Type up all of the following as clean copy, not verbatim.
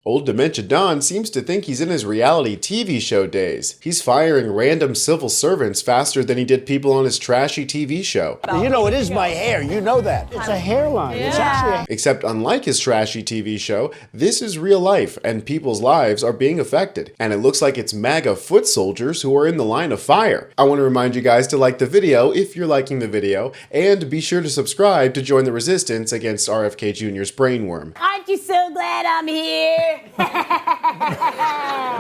Old Dementia Don seems to think he's in his reality TV show days. He's firing random civil servants faster than he did people on his trashy TV show. You know, it is my hair. You know that. It's a hairline. Yeah. It's actually Except unlike his trashy TV show, this is real life and people's lives are being affected. And it looks like it's MAGA foot soldiers who are in the line of fire. I want to remind you guys to like the video if you're liking the video, and be sure to subscribe to join the resistance against RFK Jr.'s brainworm. Aren't you so glad I'm here?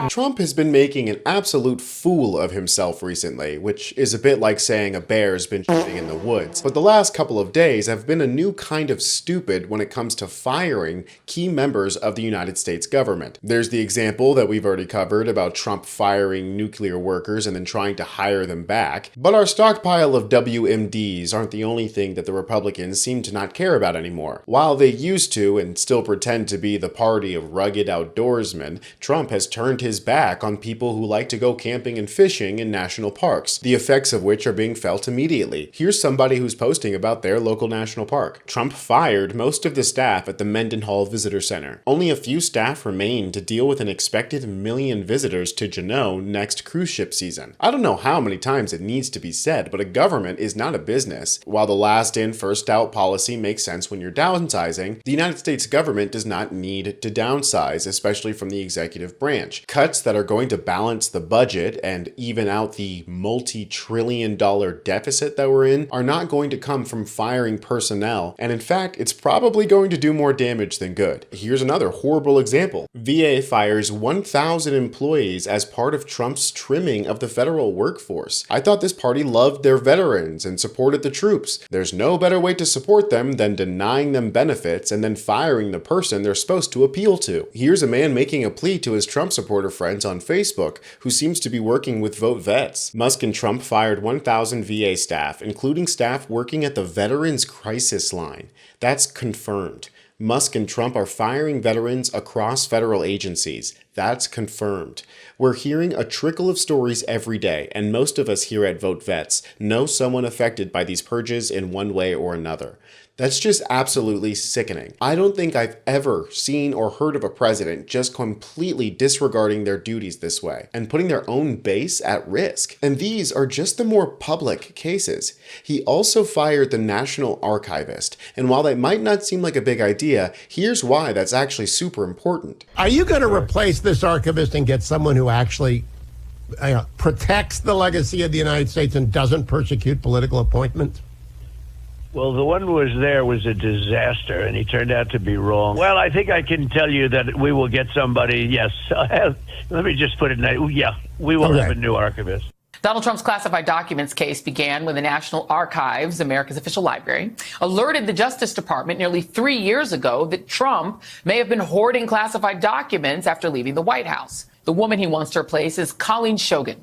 Trump has been making an absolute fool of himself recently, which is a bit like saying a bear's been shitting in the woods. But the last couple of days have been a new kind of stupid when it comes to firing key members of the United States government. There's the example that we've already covered about Trump firing nuclear workers and then trying to hire them back. But our stockpile of WMDs aren't the only thing that the Republicans seem to not care about anymore. While they used to and still pretend to be the party of rugged outdoorsmen, Trump has turned his back on people who like to go camping and fishing in national parks, the effects of which are being felt immediately. Here's somebody who's posting about their local national park. Trump fired most of the staff at the Mendenhall Visitor Center. Only a few staff remain to deal with an expected 1 million visitors to Juneau next cruise ship season. I don't know how many times it needs to be said, but a government is not a business. While the last in, first out policy makes sense when you're downsizing, the United States government does not need to downsize, especially from the executive branch. Cuts that are going to balance the budget and even out the multi-trillion-dollar deficit that we're in are not going to come from firing personnel, and in fact, it's probably going to do more damage than good. Here's another horrible example. VA fires 1,000 employees as part of Trump's trimming of the federal workforce. I thought this party loved their veterans and supported the troops. There's no better way to support them than denying them benefits and then firing the person they're supposed to appeal to. Here's a man making a plea to his Trump supporter friends on Facebook who seems to be working with Vote Vets. Musk and Trump fired 1,000 VA staff, including staff working at the Veterans Crisis Line. That's confirmed. Musk and Trump are firing veterans across federal agencies. That's confirmed. We're hearing a trickle of stories every day, and most of us here at Vote Vets know someone affected by these purges in one way or another. That's just absolutely sickening. I don't think I've ever seen or heard of a president just completely disregarding their duties this way and putting their own base at risk. And these are just the more public cases. He also fired the National Archivist, and while that might not seem like a big idea, here's why that's actually super important. Are you going to replace this archivist and get someone who actually protects the legacy of the United States and doesn't persecute political appointments? Well, the one who was there was a disaster, and he turned out to be wrong. Well, I think I can tell you that we will get somebody, yes. Let me just put it yeah, we will have a new archivist. Donald Trump's classified documents case began when the National Archives, America's official library, alerted the Justice Department nearly 3 years ago that Trump may have been hoarding classified documents after leaving the White House. The woman he wants to replace is Colleen Shogan,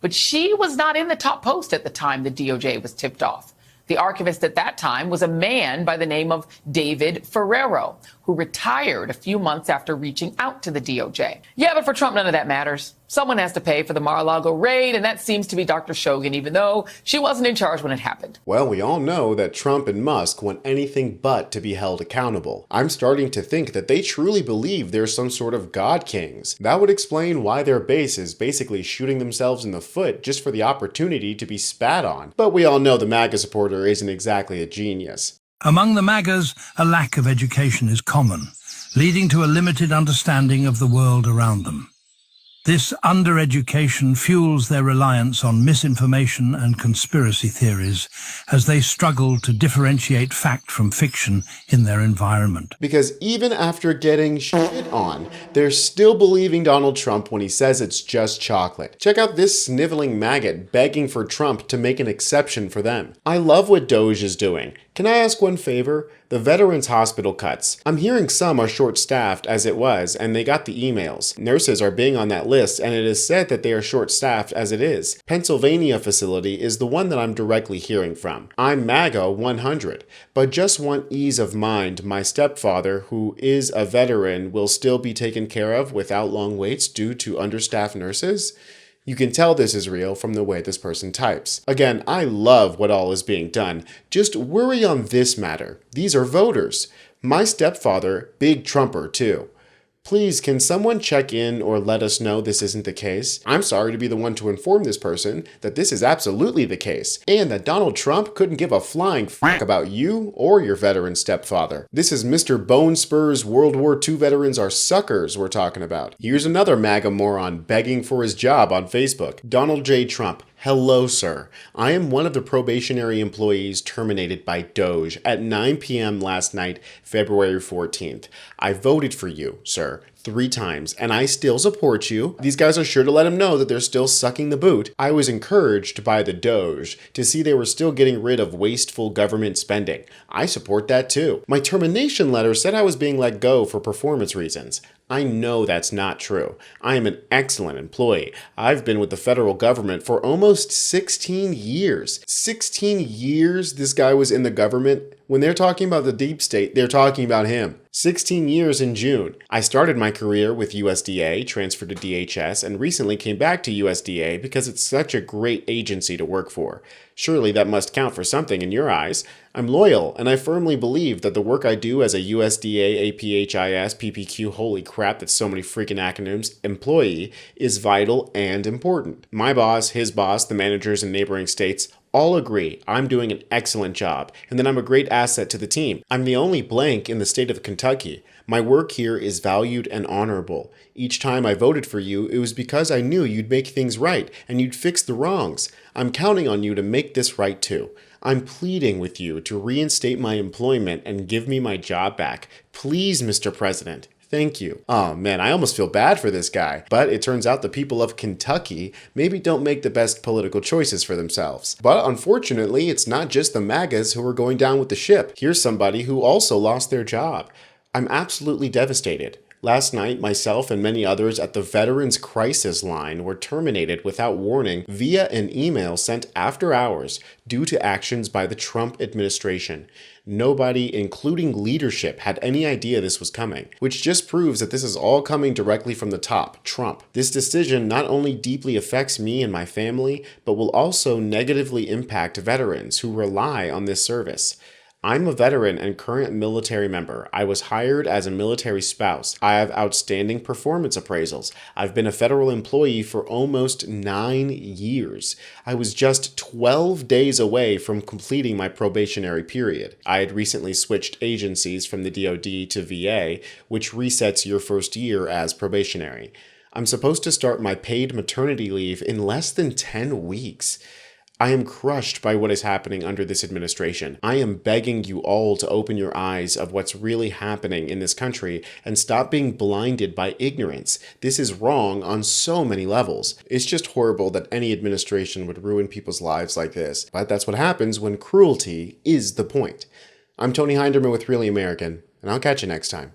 but she was not in the top post at the time the DOJ was tipped off. The archivist at that time was a man by the name of David Ferrero, who retired a few months after reaching out to the DOJ. Yeah, but for Trump, none of that matters. Someone has to pay for the Mar-a-Lago raid, and that seems to be Dr. Shogan, even though she wasn't in charge when it happened. Well, we all know that Trump and Musk want anything but to be held accountable. I'm starting to think that they truly believe they're some sort of god kings. That would explain why their base is basically shooting themselves in the foot just for the opportunity to be spat on. But we all know the MAGA supporter isn't exactly a genius. Among the MAGAs, a lack of education is common, leading to a limited understanding of the world around them. This undereducation fuels their reliance on misinformation and conspiracy theories as they struggle to differentiate fact from fiction in their environment. Because even after getting shit on, they're still believing Donald Trump when he says it's just chocolate. Check out this sniveling maggot begging for Trump to make an exception for them. I love what Doge is doing. Can I ask one favor? The Veterans Hospital cuts. I'm hearing some are short-staffed as it was, and they got the emails. Nurses are being on that list, and it is said that they are short-staffed as it is. Pennsylvania facility is the one that I'm directly hearing from. I'm MAGA 100, but just want ease of mind. My stepfather, who is a veteran, will still be taken care of without long waits due to understaffed nurses? You can tell this is real from the way this person types. Again, I love what all is being done. Just worry on this matter. These are voters. My stepfather, big Trumper too. Please, can someone check in or let us know this isn't the case? I'm sorry to be the one to inform this person that this is absolutely the case, and that Donald Trump couldn't give a flying fuck about you or your veteran stepfather. This is Mr. Bone Spur's World War II veterans are suckers we're talking about. Here's another MAGA moron begging for his job on Facebook. Donald J. Trump. Hello, sir. I am one of the probationary employees terminated by Doge at 9 p.m. last night, February 14th. I voted for you, sir, 3 times, and I still support you. These guys are sure to let him know that they're still sucking the boot. I was encouraged by the Doge to see they were still getting rid of wasteful government spending. I support that too. My termination letter said I was being let go for performance reasons. I know that's not true. I am an excellent employee. I've been with the federal government for almost 16 years. 16 years this guy was in the government? When they're talking about the deep state, they're talking about him. 16 years in June. I started my career with USDA, transferred to DHS, and recently came back to USDA because it's such a great agency to work for. Surely that must count for something in your eyes. I'm loyal, and I firmly believe that the work I do as a USDA, APHIS, PPQ, holy crap, that's so many freaking acronyms, employee is vital and important. My boss, his boss, the managers in neighboring states all agree I'm doing an excellent job, and that I'm a great asset to the team. I'm the only blank in the state of Kentucky. My work here is valued and honorable. Each time I voted for you, it was because I knew you'd make things right and you'd fix the wrongs. I'm counting on you to make this right too. I'm pleading with you to reinstate my employment and give me my job back. Please, Mr. President. Thank you. Oh man, I almost feel bad for this guy. But it turns out the people of Kentucky maybe don't make the best political choices for themselves. But unfortunately, it's not just the MAGAs who are going down with the ship. Here's somebody who also lost their job. I'm absolutely devastated. Last night, myself and many others at the Veterans Crisis Line were terminated without warning via an email sent after hours due to actions by the Trump administration. Nobody, including leadership, had any idea this was coming, which just proves that this is all coming directly from the top, Trump. This decision not only deeply affects me and my family, but will also negatively impact veterans who rely on this service. I'm a veteran and current military member. I was hired as a military spouse. I have outstanding performance appraisals. I've been a federal employee for almost 9 years. I was just 12 days away from completing my probationary period. I had recently switched agencies from the DoD to VA, which resets your first year as probationary. I'm supposed to start my paid maternity leave in less than 10 weeks. I am crushed by what is happening under this administration. I am begging you all to open your eyes of what's really happening in this country and stop being blinded by ignorance. This is wrong on so many levels. It's just horrible that any administration would ruin people's lives like this. But that's what happens when cruelty is the point. I'm Tony Hinderman with Really American, and I'll catch you next time.